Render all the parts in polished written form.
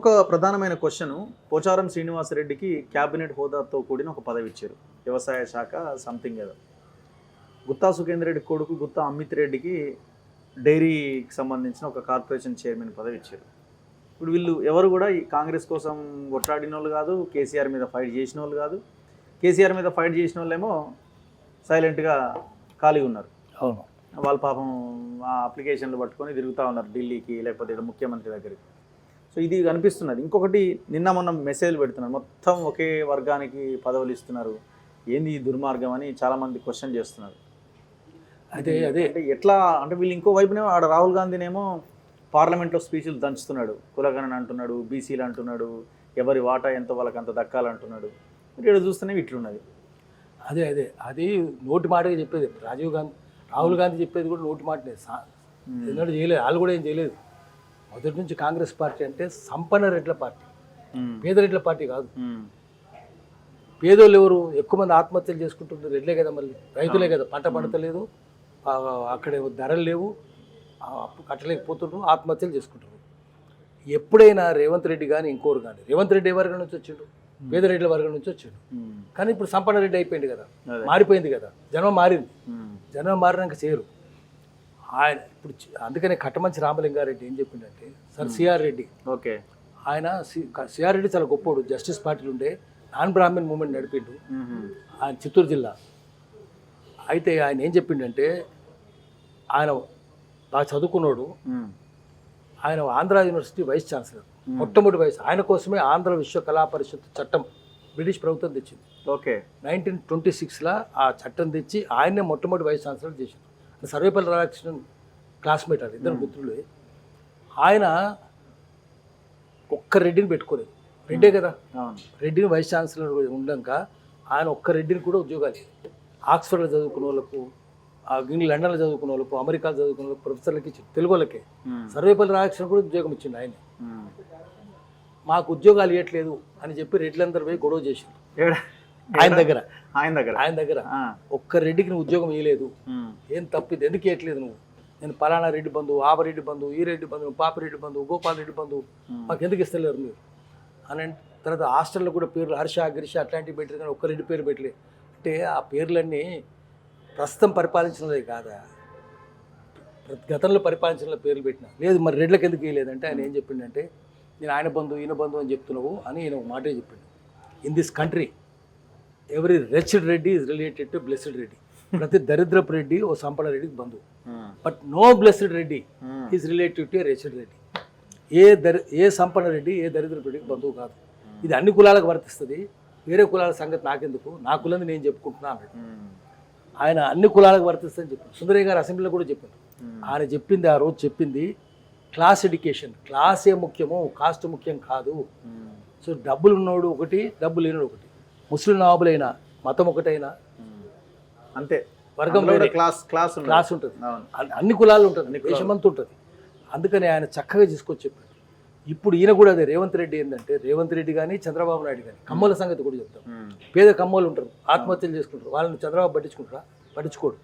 ఇంకొక ప్రధానమైన question, Pocharam శ్రీనివాసరెడ్డికి cabinet హోదాతో కూడిన ఒక పదవి ఇచ్చారు, వ్యవసాయ శాఖ సంథింగ్ ఏదో. గుత్తా సుఖేందర్ రెడ్డి కొడుకు గుత్తా అమిత్ రెడ్డికి డైరీకి సంబంధించిన ఒక కార్పొరేషన్ చైర్మన్ పదవి ఇచ్చారు. ఇప్పుడు వీళ్ళు ఎవరు కూడా ఈ కాంగ్రెస్ కోసం కొట్లాడిన వాళ్ళు కాదు, కేసీఆర్ మీద ఫైట్ చేసిన వాళ్ళు కాదు. కేసీఆర్ మీద ఫైట్ చేసిన వాళ్ళేమో సైలెంట్గా ఖాళీగా ఉన్నారు. అవును, వాళ్ళ పాపం ఆ అప్లికేషన్లు పట్టుకొని తిరుగుతూ ఉన్నారు ఢిల్లీకి, లేకపోతే ఇక్కడ ముఖ్యమంత్రి దగ్గరికి. సో ఇది కనిపిస్తున్నది. ఇంకొకటి, నిన్న మొన్న మెసేజ్లు పెడుతున్నారు, మొత్తం ఒకే వర్గానికి పదవులు ఇస్తున్నారు, ఏంది ఈ దుర్మార్గం అని చాలామంది క్వశ్చన్ చేస్తున్నారు. అదే అదే అంటే ఎట్లా అంటే వీళ్ళు ఇంకో వైపునేమో ఆడ రాహుల్ గాంధీనేమో పార్లమెంట్లో స్పీచ్లు దంచుతున్నాడు, కులగణన అంటున్నాడు, బీసీలు అంటున్నాడు, ఎవరి వాటా ఎంతో వాళ్ళకి అంత దక్కాలంటున్నాడు. ఇక్కడ చూస్తేనే ఇట్లున్నది. అదే అదే అది నోటి మాటగా చెప్పేది. రాహుల్ గాంధీ చెప్పేది కూడా నోటి మాటనే. ఎందుకంటే చేయలేదు, వాళ్ళు కూడా ఏం చేయలేదు. మొదటి నుంచి కాంగ్రెస్ పార్టీ అంటే సంపన్న రెడ్ల పార్టీ, పేద రెడ్ల పార్టీ కాదు. పేదోళ్ళు ఎవరు ఎక్కువ మంది ఆత్మహత్యలు చేసుకుంటున్నారు? రెడ్లే కదా, మళ్ళీ రైతులే కదా. పంట పండతలేదు, అక్కడ ధరలు లేవు, అప్పు కట్టలేకపోతున్నారు, ఆత్మహత్యలు చేసుకుంటున్నారు. ఎప్పుడైనా రేవంత్ రెడ్డి కానీ ఇంకోరు కానీ, రేవంత్ రెడ్డి ఏ వర్గం నుంచి వచ్చిండు? పేద రెడ్ల వర్గం నుంచి వచ్చిండు. కానీ ఇప్పుడు సంపన్న రెడ్డి అయిపోయింది కదా, మారిపోయింది కదా, జనం మారింది. జనం మారినాక చేయరు ఆయన. ఇప్పుడు అందుకనే కట్టమంచి రామలింగారెడ్డి ఏం చెప్పిండంటే, సార్ సిఆర్ రెడ్డి, ఓకే, ఆయన సిఆర్ రెడ్డి చాలా గొప్పోడు, జస్టిస్ పార్టీలు ఉండే నాన్ బ్రాహ్మణ్ మూమెంట్ నడిపిండు ఆయన, చిత్తూరు జిల్లా. అయితే ఆయన ఏం చెప్పిండంటే, ఆయన బాగా చదువుకున్నాడు, ఆయన ఆంధ్ర యూనివర్సిటీ వైస్ ఛాన్సలర్, మొట్టమొదటి వైస్. ఆయన కోసమే ఆంధ్ర విశ్వ కళా పరిషత్ చట్టం బ్రిటిష్ ప్రభుత్వం తెచ్చింది. ఓకే, 1926లో ఆ చట్టం తెచ్చి ఆయన్నే మొట్టమొదటి వైస్ ఛాన్సలర్ చేసింది. సర్వేపల్లి రాధాకృష్ణన్ క్లాస్మేట్, అది ఇద్దరు మిత్రులే. ఆయన ఒక్క రెడ్డిని పెట్టుకోలేదు, రెడ్డే కదా, రెడ్డిని వైస్ ఛాన్సలర్ ఉండక ఆయన ఒక్క రెడ్డిని కూడా ఉద్యోగాలు, ఆక్స్ఫర్డ్లో చదువుకున్న వాళ్ళకు, లండన్లో చదువుకున్న వాళ్ళకు, అమెరికాలో చదువుకున్న వాళ్ళకు, ప్రొఫెసర్లకి ఇచ్చింది, తెలుగు వాళ్ళకే. సర్వేపల్లి రాధాకృష్ణన్ కూడా ఉద్యోగం ఇచ్చింది ఆయన. మాకు ఉద్యోగాలు ఇవ్వట్లేదు అని చెప్పి రెడ్లందరూ పోయి గొడవ చేసింది ఆయన దగ్గర. ఒక్క రెడ్డికి నువ్వు ఉద్యోగం ఇవ్వలేదు, ఏం తప్పిది, ఎందుకు ఇవ్వట్లేదు నువ్వు? నేను పలానా రెడ్డి బంధువు, ఆపరెడ్డి బంధువు, ఈ రెడ్డి బంధువు, పాపిరెడ్డి బంధువు, గోపాల్ రెడ్డి బంధువు, మాకు ఎందుకు ఇస్తలేరు మీరు అని. తర్వాత హాస్టల్లో కూడా పేర్లు హర్ష, గిరిష అట్లాంటివి పెట్టారు, కానీ ఒక్క రెడ్డి పేరు పెట్టలేదు. అంటే ఆ పేర్లన్నీ ప్రస్తుతం పరిపాలించినదే కాదా, గతంలో పరిపాలించిన పేర్లు పెట్టినా లేదు. మరి రెడ్లకు ఎందుకు ఇవ్వలేదంటే ఆయన ఏం చెప్పిండంటే, నేను ఆయన బంధువు ఈయన బంధువు అని చెప్తున్నావు అని ఈయన ఒక మాటే చెప్పిండు. In this country every wretched Reddy is related to blessed Reddy. ప్రతి దరిద్రపు రెడ్డి ఓ సంపన్న రెడ్డికి బంధువు. But no blessed Reddy is related to wretched Reddy. ఏ సంపన్న రెడ్డి ఏ దరిద్రపు రెడ్డికి బంధువు కాదు. ఇది అన్ని కులాలకు వర్తిస్తుంది. వేరే కులాల సంగతి నాకెందుకు, నా కులని నేను చెప్పుకుంటున్నా అన్నాడు ఆయన. అన్ని కులాలకు వర్తిస్తుందని చెప్పారు. సుందరయ్య గారు అసెంబ్లీలో కూడా చెప్పారు. ఆయన చెప్పింది, ఆ రోజు చెప్పింది, క్లాస్ ఎడ్యుకేషన్, క్లాసే ముఖ్యము, కాస్ట్ ముఖ్యం కాదు. సో డబ్బులు ఉన్నోడు ఒకటి, డబ్బు లేనివాడు ఒకటి. ముస్లిం నవాబులైనా, మతం ఒకటైనా అంతే, వర్గం క్లాస్ ఉంటుంది, అన్ని కులాలు ఉంటుంది, దేశమంతా ఉంటుంది. అందుకని ఆయన చక్కగా తీసుకొచ్చి చెప్పాడు. ఇప్పుడు ఈయన కూడా అదే రేవంత్ రెడ్డి ఏంటంటే, రేవంత్ రెడ్డి కానీ చంద్రబాబు నాయుడు కానీ కమ్మల సంగతి కూడా చెప్తాం. పేద కమ్మలు ఉంటారు, ఆత్మహత్యలు చేసుకుంటారు, వాళ్ళని చంద్రబాబు పట్టించుకోడు.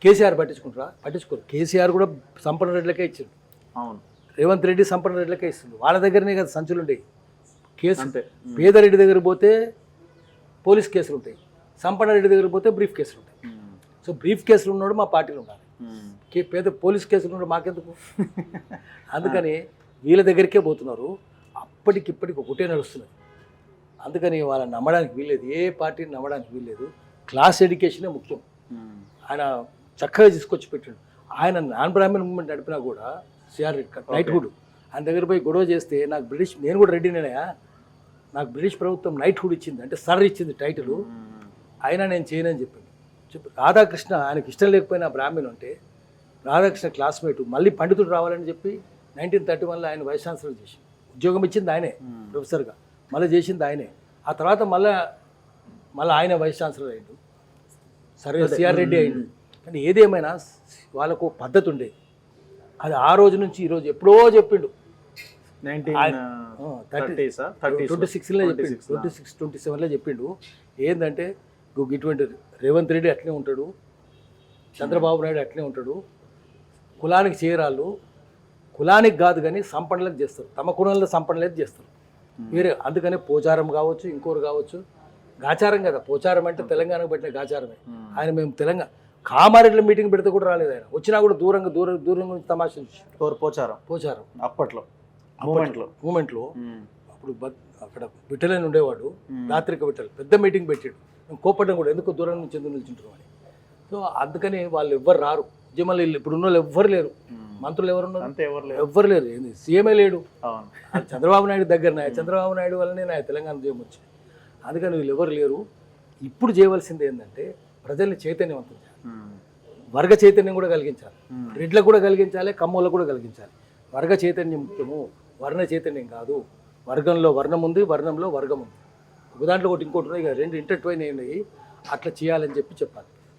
కేసీఆర్ పట్టించుకోరు. కేసీఆర్ కూడా సంపన్న రెడ్లకే ఇచ్చారు. అవును, రేవంత్ రెడ్డి సంపన్న రెడ్లకే ఇస్తుంది. వాళ్ళ దగ్గరనే కదా సంచులు ఉంటాయి. కేసు పేదరెడ్డి దగ్గర పోతే పోలీస్ కేసులు ఉంటాయి, సంపన్న రెడ్డి దగ్గర పోతే బ్రీఫ్ కేసులు ఉంటాయి. సో బ్రీఫ్ కేసులు ఉన్నాడు మా పార్టీలో ఉండాలి, పోలీస్ కేసులు ఉన్నాడు మాకెందుకు? అందుకని వీళ్ళ దగ్గరికే పోతున్నారు. అప్పటికిప్పటికి ఒకటే నడుస్తున్నది. అందుకని వాళ్ళని నమ్మడానికి వీల్లేదు, ఏ పార్టీని నమ్మడానికి వీల్లేదు. క్లాస్ ఎడ్యుకేషనే ముఖ్యం. ఆయన చక్కగా తీసుకొచ్చి పెట్టాడు. ఆయన నాన్ బ్రాహ్మణ్ మూవ్మెంట్ నడిపినా కూడా సిఆర్ రెడ్డి నైట్హుడ్, ఆయన దగ్గర పోయి గొడవ చేస్తే, నేను కూడా రెడ్డినేనయా, నాకు బ్రిటిష్ ప్రభుత్వం నైట్హుడ్ ఇచ్చింది, అంటే సర్ ఇచ్చింది టైటిల్, అయినా నేను చేయనని చెప్పింది. రాధాకృష్ణ ఆయనకి ఇష్టం లేకపోయినా బ్రాహ్మణ్ అంటే, రాధాకృష్ణ క్లాస్మేట్ మళ్ళీ పండితుడు రావాలని చెప్పి 1931లో ఆయన వైస్ ఛాన్సలర్ చేసి ఉద్యోగం ఇచ్చింది ఆయనే, ప్రొఫెసర్గా మళ్ళీ చేసింది ఆయనే. ఆ తర్వాత మళ్ళీ ఆయన వైస్ ఛాన్సలర్ అయ్యిండు, సరే సిఆర్ రెడ్డి అయ్యిండు. కానీ ఏదేమైనా వాళ్ళకు పద్ధతి ఉండేది. అది ఆ రోజు నుంచి ఈరోజు ఎప్పుడో చెప్పిండు. 2627లో చెప్పిండు. ఏంటంటే ఇటువంటి రేవంత్ రెడ్డి అట్లే ఉంటాడు, చంద్రబాబు నాయుడు అట్లే ఉంటాడు, కులానికి చేరాళ్ళు, కులానికి కాదు కానీ సంపన్నులకు చేస్తారు, తమ కులంలో సంపన్నులకు చేస్తారు వేరే. అందుకనే పోచారం కావచ్చు, ఇంకోరు కావచ్చు, గాచారం కదా. పోచారం అంటే తెలంగాణకు పెట్టిన గాచారమే. ఆయన మేము తెలంగాణ కామారెడ్డిలో మీటింగ్ పెడితే కూడా రాలేదు ఆయన. వచ్చినా కూడా దూరంగా తమాషా చూసి పోచారం అప్పట్లో మూమెంట్లో అప్పుడు అక్కడ విఠలని ఉండేవాడు, రాత్రిక విఠల్ పెద్ద మీటింగ్ పెట్టాడు. మేము కోపడ్డం కూడా, ఎందుకు దూరం నుంచి ఎందుకు నిల్చుంటున్నాం అని. సో అందుకని వాళ్ళు ఎవ్వరు రారు. ఉద్యమంలో ఇప్పుడు ఉన్న వాళ్ళు ఎవ్వరు లేరు, మంత్రులు ఎవరున్నారు, ఎవ్వరు లేరు. సీఎంఏ లేడు. అది చంద్రబాబు నాయుడు దగ్గరనే, చంద్రబాబు నాయుడు వల్లనే నా తెలంగాణ ఉద్యమం వచ్చింది. అందుకని వీళ్ళు ఎవరు లేరు. ఇప్పుడు చేయవలసింది ఏంటంటే ప్రజల్ని చైతన్యవంతం చేయాలి, వర్గ చైతన్యం కూడా కలిగించాలి, రెడ్లకు కూడా కలిగించాలి, కమ్మోళ్ళకు కూడా కలిగించాలి. వర్గ చైతన్యం ముఖ్యము, వర్ణ చైతన్యం కాదు. వర్గంలో వర్ణం ఉంది, వర్ణంలో వర్గం ఉంది. ఒక దాంట్లో ఒకటి ఇంకోటి ఉన్నాయి, ఇక రెండు ఇంటర్ట్వైన్ అయినాయి. అట్లా చేయాలని చెప్పాలి.